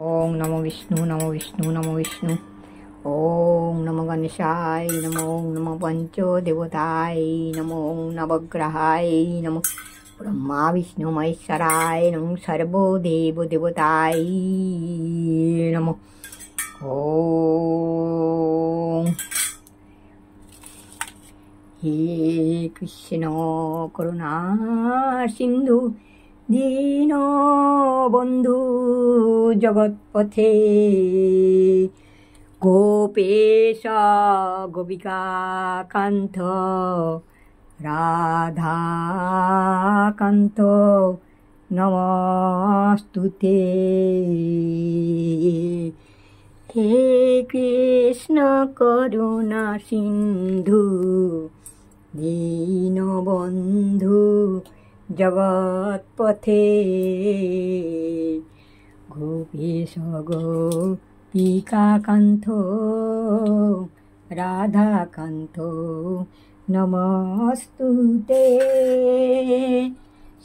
ओम नमो विष्णु नमो विष्णु नमो विष्णु। ओम नमो गणेशाय नमो। ओम नमो पंचो देवताय नमो। ओम नवग्रहाय नमो। ब्रह्मा विष्णु महेश्वराय नमो। सर्वो देव देवताय नमो। ओम हे कृष्ण करुणा सिंधु दीन बंधु जगतपथे गोपेश गोपिका कांत राधा कांत नमस्तुते। हे कृष्ण करुणा सिंधु दीनबंधु जगतपथे गोपेश गोपिका कांतो राधा कांतो नमस्तुते।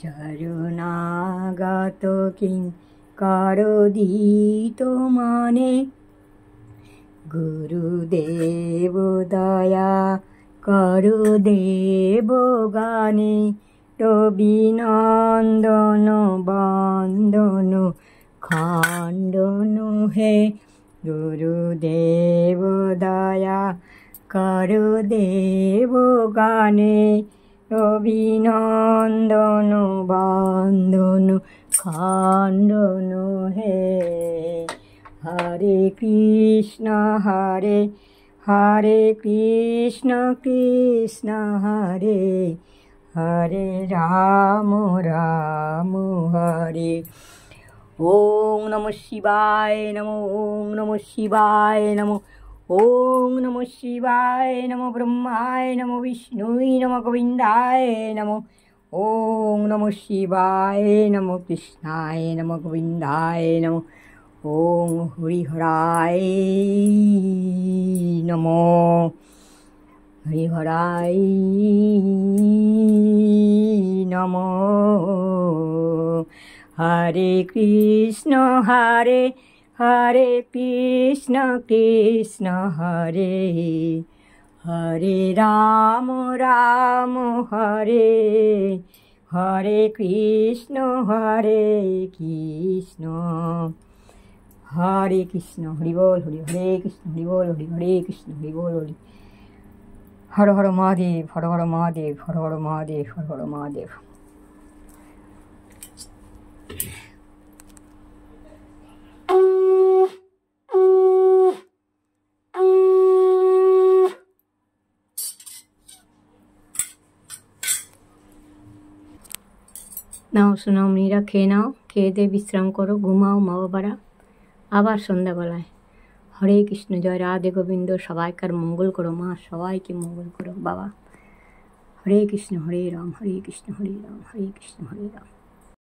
शरणागत किं करोदितो माने गुरुदेव दया करुदेव गाने रविनंदन बंदन खंडन हे गुरुदेव दया करुदेव गाने रविनंदन बंदन खंडन हे। हरे कृष्ण हरे कृष्ण हरे हरे राम राम हरे। ओम नमः शिवाय नमो। ओम नमः शिवाय नमो। ओम नमः शिवाय नमो। ब्रह्माय नमो विष्णुय नमो गोविंदाय नमो। ओम नमः शिवाय नमो कृष्णाय नमो गोविंदाय नमो। ओम हरिहराय नमो। हरिहराय नमो। हरे कृष्ण कृष्ण हरे हरे राम राम हरे हरे कृष्ण हरे कृष्ण हरि बोल हरि हरे कृष्ण हरि बोल हरि हरे कृष्ण हरि बोल हरि। हर हर महादेव हर हर महादेव हर हर महादेव हर हर महादेव। নাও শোনাও মীরা, খেয়ে নাও, খেয়ে দিয়ে বিশ্রাম করো, ঘুমাও মা বাবারা, আবার সন্ধ্যাবেলায়। হরে কৃষ্ণ, জয় রাধে গোবিন্দ, সবাইকার মঙ্গল করো মা, সবাইকে মঙ্গল করো বাবা। হরে কৃষ্ণ হরে রাম হরে কৃষ্ণ হরে রাম হরে কৃষ্ণ হরে রাম।